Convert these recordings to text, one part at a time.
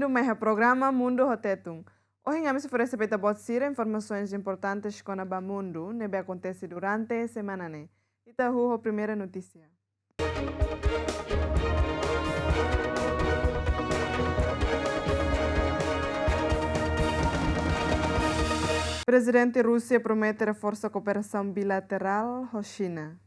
Bem-vindo ao programa Mundo ho Tetum. Hoje vamos oferecer para você informações importantes com a Mundo, que acontece durante a semana. Esta é a primeira notícia. Presidente Rússia promete reforçar a cooperação bilateral com a China.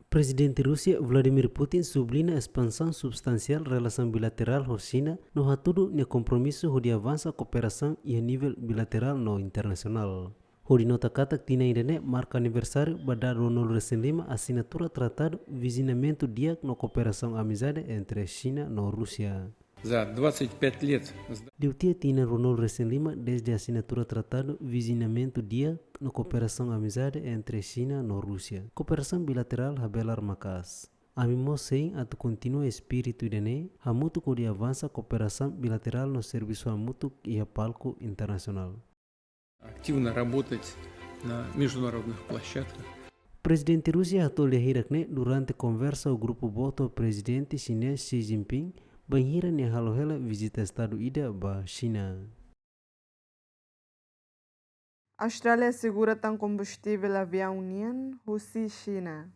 Presidente Rússia Vladimir Putin sublinha a expansão substancial da relação bilateral com a China no haturo no compromisso de avançar a cooperação e a nível bilateral no internacional. O nota kata que tinha marca aniversário da Ronald Reagan Lima assinatura tratado vizinamento dia na cooperação amizade entre China e Rússia. За 25 лет. Dia tinha Ronald Reagan Lima desde a assinatura tratado vizinamento dia na cooperação amizade entre China e Rússia. Cooperação bilateral habelar macas. A mim sei a tu continua espírito de ne, a mútuo que avança cooperação bilateral no serviço a mútuo e a palco internacional. Активно работать на международных площадках. Presidente Rússia atolhe durante conversa o grupo voto presidente chinês Xi Jinping banhira ne halohela visita estado ida ba China. A Austrália segura tão combustível avião União, Rússia e China.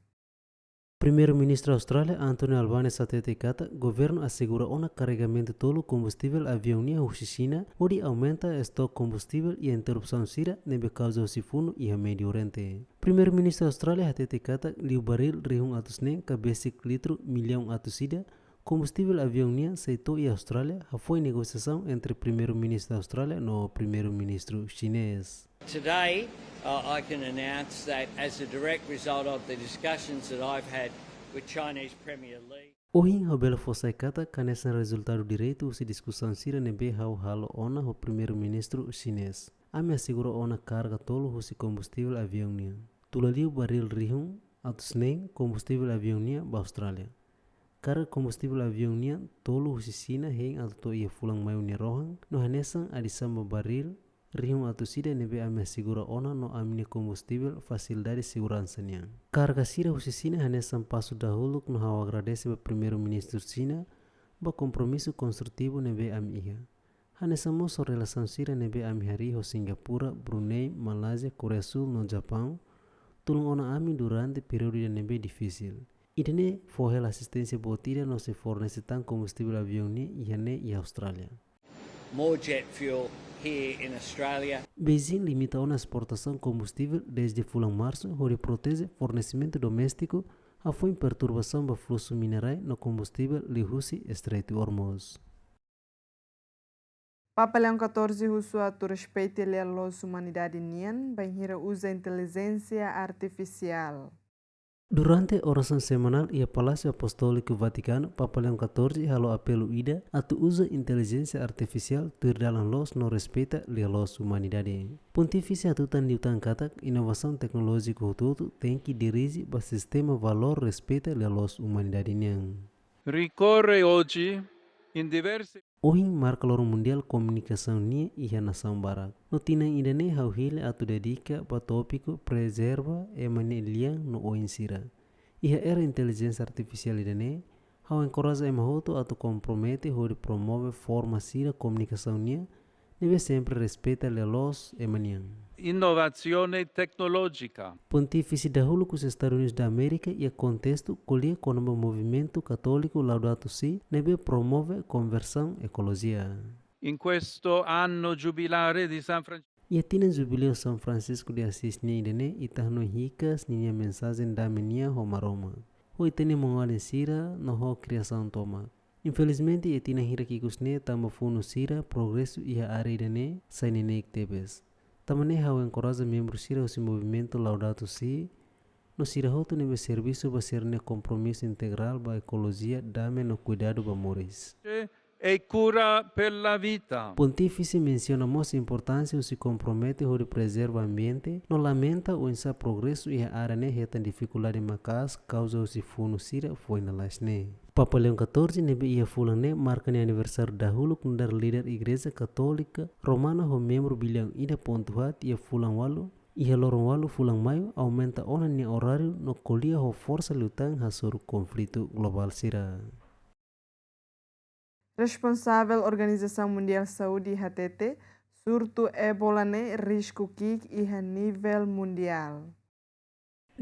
Primeiro-ministro da Austrália, Anthony Albanese atetekata, governo assegura carregamento tolo combustível avião União Rússia e China, onde aumenta estoque combustível e a interrupção sira nebe causa o sifuno e a Médio Oriente. Primeiro-ministro da Austrália atetekata, liu baril rihung atusne ka basic litro milhão atusida, combustível avião União aceitou e a Austrália foi negociação entre primeiro-ministro da Austrália e primeiro-ministro chinês. Today, I can announce that as a direct result of the discussions that I've had with Chinese Premier Li. Hoje, a bela fosse kata canessa resultado direito se discussão sira nebe halo ona o primeiro-ministro chinês. A me assegurou ona carga tolo o combustível avião União. Tulaliu baril rihung atusnen combustível avião União ba Austrália. Carga combustível avião União tolo o China heng alto ia fulang Maio ni rohang no hanesan adisamba baril rihum atusida nebe ame segura ona no amine combustível facilidade segurança niang. Carga sira China hanesan passo dahulu no hau agradece ba primeiro-ministro China ba compromisso construtivo nebe am iha. Hanesan mo so relação sira nebe am hari ho Singapura, Brunei, Malaysia, Korea Sul no Japão tulung ona ami durante período nebe difícil. Idene forrela assistência botida no se fornece tan combustível avião ni ihane e Austrália. More jet fuel here in Australia. Beijing limita a exportação combustível desde fulang março, onde protege fornecimento doméstico a foi perturbação do fluxo mineral no combustível de Rússia Estreito Hormuz. Papa Leão XIV usa a respeito a humanidade nian, banhira usa inteligência artificial. Durante a oração semanal e a Palácio Apostólico Vaticano, Papa Leão XIV halo apelo ida a tu usa inteligência artificial tur dalam los no respeita le los humanidade. Pontifício atutan liutan kata inovação tecnológica tudo tem que dirigir para sistema valor respeita le los humanidade niang. Ricorre oggi in diversi Hoje marca loro mundial comunicação nia e a nação barak. No tina indane hau hile atu dedica para tópico preserva e manelian no oinsira. E a era inteligência artificial indane hau encoraja e mahoto atu compromete hori promove forma sira comunicação nia deve sempre respeita le los e manian. innovazione tecnologica. Pontífice dahulu com os Estados Unidos da América e a contexto colher com o movimento católico Laudato Si nebe promove conversão ecologia. In questo anno giubilare di San Francesco E a tina jubileu São Francisco de Assis nia idene itahno hicas nia mensagem da menia homaroma. O itene mongal sira no ho criação toma. Infelizmente e tina hirakikus ne tamba funo sira progresso e a área idene sainene tebes. Tamane hau encoraja membros sira o movimento Laudato Si no sira hoto nebe serviço ba ser ne compromisso integral ba ecologia dame no cuidado ba moris. e cura per la vita. Pontífice menciona a importância o se compromete o de preserva o ambiente, no lamenta o insa progresso e a área ne retan dificuldade macas causa o se funo sira foi na lasne. Papa Leão XIV nebe ia fulane marca ne aniversário da hulu com dar líder igreja católica romana o membro bilhão ida pontuat ia fulan walu e lorong walu fulang Maio aumenta ona ne horário no colia ho força lutan hasur conflito global sira. Responsável Organização Mundial de Saúde HTT, surto Ebola ne risco kik a nível mundial.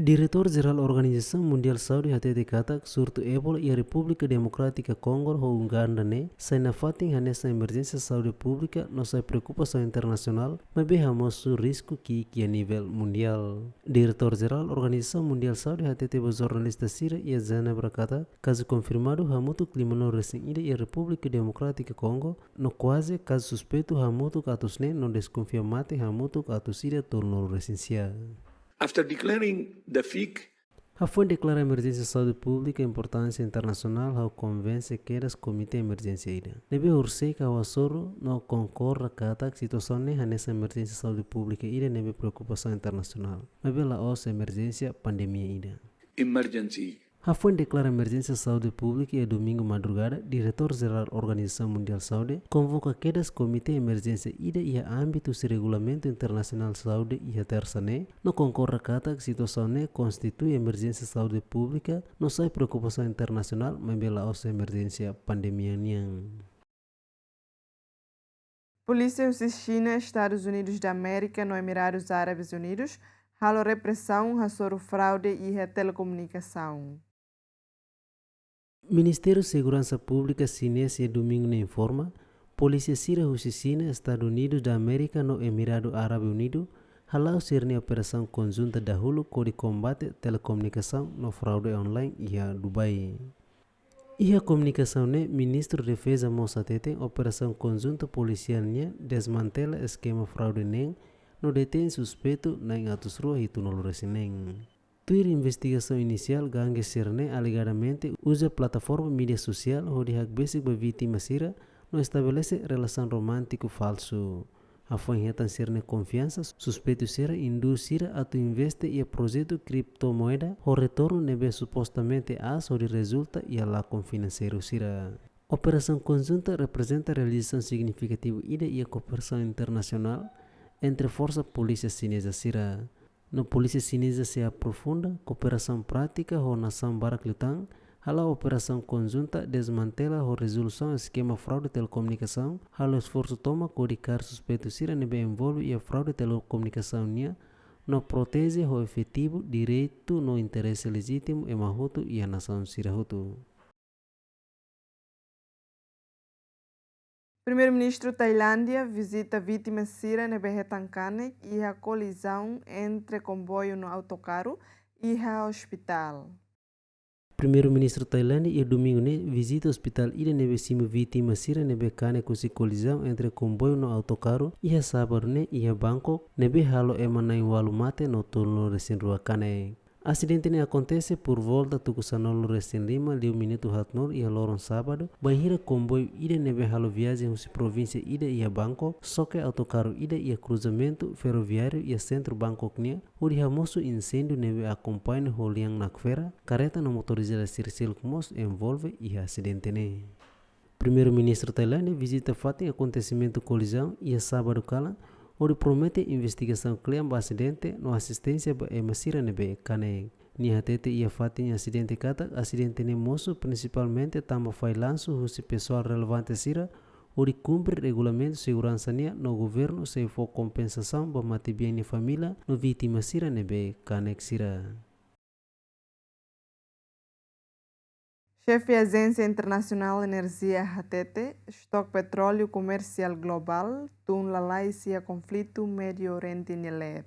Diretor-Geral Organização Mundial de Saúde HTT kata surto Ebola e a República Democrática Congo ou Uganda ne sai na fatin nessa emergência saúde pública nossa preocupação internacional mas berramos o risco que a nível mundial. Diretor-Geral Organização Mundial de Saúde HTT o jornalista Sira e a Zanebra kata caso confirmado hamutu clima no recém-ida e a República Democrática Congo no quase caso suspeito hamutu katus ne no desconfia mate hamutu katus ida tornou recensia. After declaring the FIC, A FON declara a emergência de saúde pública importância internacional ao convence que as comitê emergência ida. Nebe ursei que o asoro não concorra cada situação nessa emergência de saúde pública ida nebe preocupação internacional. Nebe la os emergência pandemia ida. emergency. A FON declara emergência de saúde pública e domingo madrugada, diretor-geral da Organização Mundial de Saúde convoca quedas comitê emergência ida e a âmbito do regulamento internacional de saúde e a terça não concorra cada situação constitui emergência de saúde pública, não sai preocupação internacional, mas bela os emergência pandemia niang. Polícia de China, Estados Unidos da América, no Emirados Árabes Unidos, halo repressão, sobre fraude e a telecomunicação. Ministério de Segurança Pública chinês e domingo informa, Polícia Cira China, Estados Unidos da América no Emirado Árabe Unido, halau sirne operação conjunta da hulu de combate telecomunicação no fraude online e a Dubai. E a comunicação Ministro de Defesa Moça Tetem, operação conjunta policial desmantela esquema fraude no detém suspeito na atos rua e tunolo resineng. Tuir investigação inicial gangue sirne alegadamente usa plataforma mídia social onde hak basic ba vítima sira não estabelece relação romântico falso. A fonhetan sirne confiança suspeito sira induzira a tu investe e a projeto criptomoeda o retorno nebe supostamente as onde resulta e a lá com financeiro sira. Operação conjunta representa realização significativa ida e a cooperação internacional entre força polícia chinesa sira. No polícia chinesa se aprofunda cooperação prática com nação Baraklitan, a operação conjunta desmantela a resolução esquema fraude telecomunicação, a esforço toma codicar suspeito sira nebe envolve e a fraude telecomunicação no protege o efetivo direito no interesse legítimo e mahutu e a nação sirahutu. Primeiro-ministro Tailândia visita vítimas sírias na Berretancane e a colisão entre comboio no autocarro e a hospital. Primeiro-ministro Tailândia e domingo visita o hospital ida nebe simo vítima sira nebe kane kusi colisão entre comboio no autocarro e a sábado e a Bangkok nebe halo emanai walu mate no turno recém rua kane. Acidente acontece por volta do Cusanolo recém lima liu minuto hatnor e a loron sábado banhira comboio ida nebe halo viagem husi província ida e a Bangkok soque autocarro ida e a cruzamento ferroviário e a centro Bangkok onde hamoso incêndio nebe acompanha holiang nakfera careta no motorizada circel kumos envolve e acidente Primeiro-ministro Tailândia visita fato acontecimento colisão e a sábado kala onde promete investigação claim acidente no assistência e masira nebe kane. Nihatete ia fatin acidente kata acidente moço principalmente tamba fai lanço husi pessoal relevante sira onde cumpre regulamento de segurança no governo se for compensação ba mati bem ni família no vítima sira nebe kane sira. Chefe da Agência Internacional de Energia HTT, estoque petróleo comercial global, tun lalaisia conflito Médio Oriente Niler.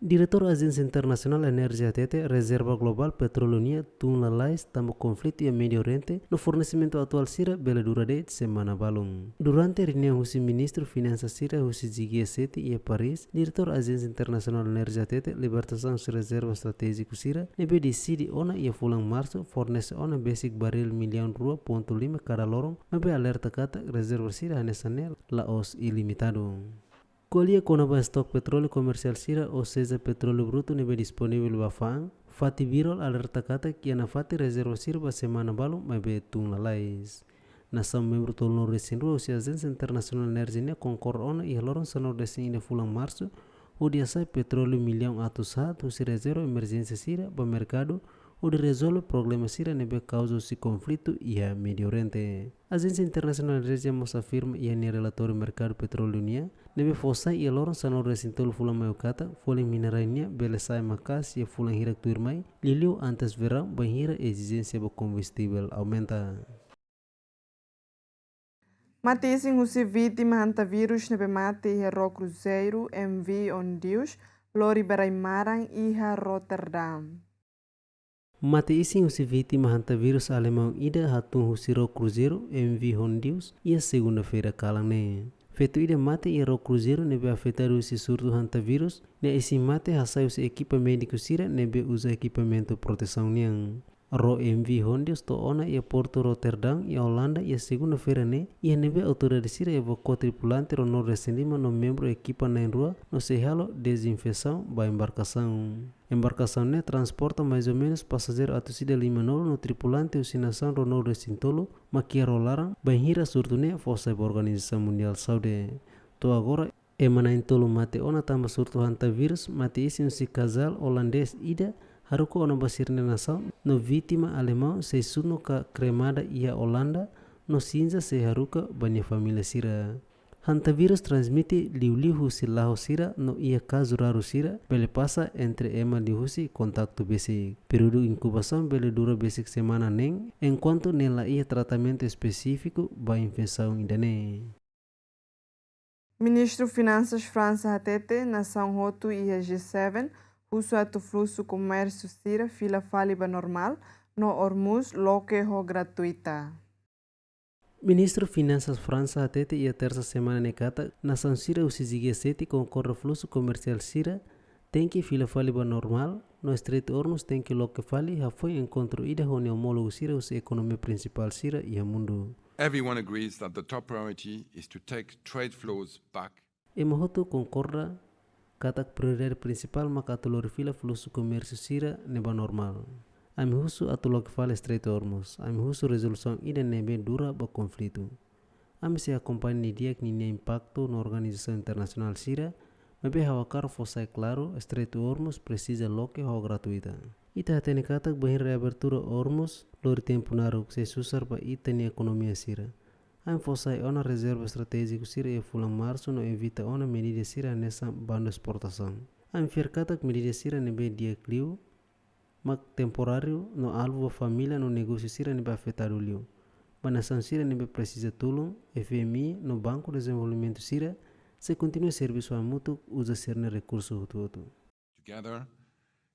Diretor Agência Internacional de Energia HTT, Reserva Global Petrolífera tun lalais tamo conflito e Médio Oriente no fornecimento atual sira bela durade semana balung. Durante a reunião com o ministro Finanças sira com o G7 e Paris, diretor Agência Internacional de Energia HTT, libertação de reserva estratégico sira, nebe decide ona e fulang março fornece ona basic baril milhão rua ponto lima cada lorong, nebe alerta kata reserva sira hanesanel la os ilimitado. Colia conaba stock petróleo comercial sira ou seja petróleo bruto nível disponível bafang, fati birol alerta kata que na fati reserva sirva semana balum mas be tung lalais. Nação membro tolno recém rua se agência internacional energia concorre ona e loron sanor recém ina fulang março o dia sai petróleo milhão atos hat o reserva emergência sira ba mercado ou de resolver problemas sira nebe causa esse conflito e a Medio Oriente. A Agência Internacional de Energia afirma e a relatório mercado petróleo nia nebe fossa e loron sanol resintolo fulan Maio kata fulan minerainia belesai makas e fulan hirak tuirmai liliu antes verão banhira exigência do combustível aumenta. Matising husi vítima hanta vírus nebe mate iha ro cruzeiro MV Ondius lori Baraimarang iha Rotterdam. Mate ising husi vítima hanta vírus alemão ida hatun husi ro cruzeiro MV Hondius ia segunda-feira kalang feito ida mate e ro cruzeiro nebe afetado husi surto hanta vírus ne isi mate hasai husi equipa médico sira nebe usa equipamento proteção niang. Ro MV Hondius to ona ia Porto Rotterdam e Holanda ia segunda-feira ia nebe autoridade sira evocou tripulante ro no rescindima no membro equipa na rua no sehalo desinfecção ba embarcação. Embarcação transporta mais ou menos passageiro atusida 5 no tripulante usinação ro no resintolo maquia rolaram banhira surto força da Organização Mundial Saúde. To agora emana intolo mate ona tamba surto hanta vírus mate isi si casal holandês ida haruko ona basirne nação no vítima alemão se suno ka cremada ia Holanda no cinza se haruka banha família sira. Hanta vírus transmite liu husi laho sira no ia caso raro sira bele passa entre ema husi contacto basic. Período incubação bele dura basic semana enquanto nela ia tratamento específico ba infecção idane. Ministro Finanças França Hatete, Nação Roto e G7, uso ato fluxo comércio sira fila faliba normal no Hormuz loque ho gratuita. Ministro Finanças França Hatete e a terça semana necata, nação sira o G7 concorre fluxo comercial sira tem que fila faliba normal no Estreito Hormuz tem que loque fali já foi encontro ida hone homólogo sira o economia principal sira e a mundo. Everyone agrees that the top priority is to take trade flows back. Emohoto concorda kata prioridade principal maka atulor fila fluxo comércio sira neba normal. Ami husu atulog fala Estreito Hormuz. Ami husu resolução ida nebe dura ba conflito. Ami se acompanha dia que ninha impacto na organização internacional sira, mebe hawakar fossai claro Estreito Hormuz precisa loque ho gratuita. Ita hatene kata bahir reabertura Hormuz lori tempo naru se susar ba ita ni economia sira. Am fossai ona reserva estratégico sira e fulan março no evita ona medida sira nessa banda exportação. Am firkata medida sira nebe dia clio mak temporário no alvo a família no negócio sira nebe afetado liu. Banação sira nebe precisa tulung FMI no Banco de Desenvolvimento sira se continua serviço a mútuo usa ser ne recurso hutu. Together,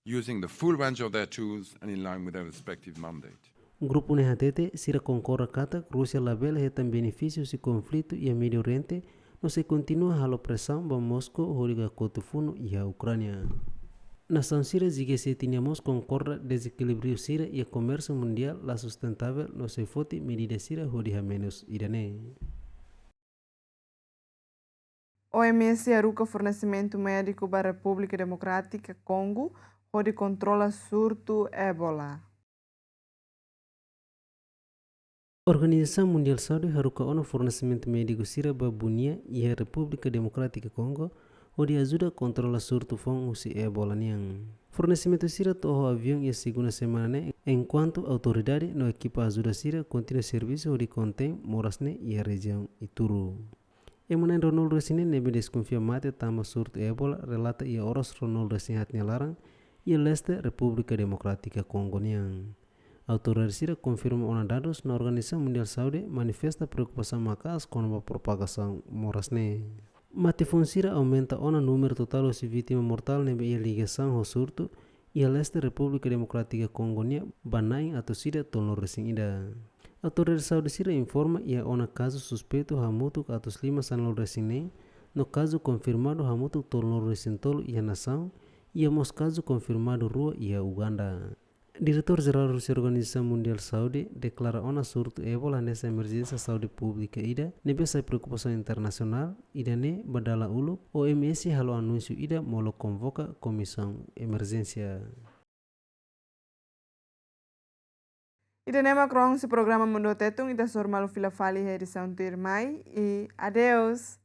using the full range of their tools and in line with their respective mandate. Grupo nehatete sira concorra kata Rússia labela retam benefícios e conflito e a Medio Oriente no se continua halo pressão ba Moscou horiga kotufuno e a Ucrânia. Nação sira G7 tinhamos concorra desequilíbrio sira e a comércio mundial la sustentável no se foti medida sira horiga menos irane. OMS aruca fornecimento médico para a República Democrática Congo, onde controla surto Ebola. Organização Mundial Saúde haruka ono fornecimento médico sira ba bunia e a República Democrática Congo, onde ajuda a controlar surto fong si Ebola niang. Fornecimento sira toho avião e a segunda semana enquanto autoridade no equipa ajuda sira continua serviço onde contém morasne e a região Ituru. Emanan Ronald Resine nebe desconfia mate tama surto Ebola relata ia oras Ronald Resine hatnya larang e leste República Democrática Congo niang. Autoridades sira confirma ona dados na Organização Mundial Saúde manifesta preocupação macas com a propagação morasne. Mate sira aumenta ona número total de vítima mortal nebe ia ligação ao surto e a leste República Democrática Congo nia banain atau sira tolno resing ida. Autoridades Saúde sira informa ia ona caso suspeito hamutuk atus 5 sanol resing no caso confirmado hamutuk tolno resing tolo ia nação e mos caso confirmado rua ia Uganda. Diretor-Geral da Organização Mundial Saúde declara ona surto Ebola nessa emergência saúde pública ida nebe sai preocupação internacional ida ne badala ulu OMS halo anúncio ida molo convoca comissão emergência. Ida nema krong se programa Mundo Tetum ida sormalo fila fali edição Maio e adeus.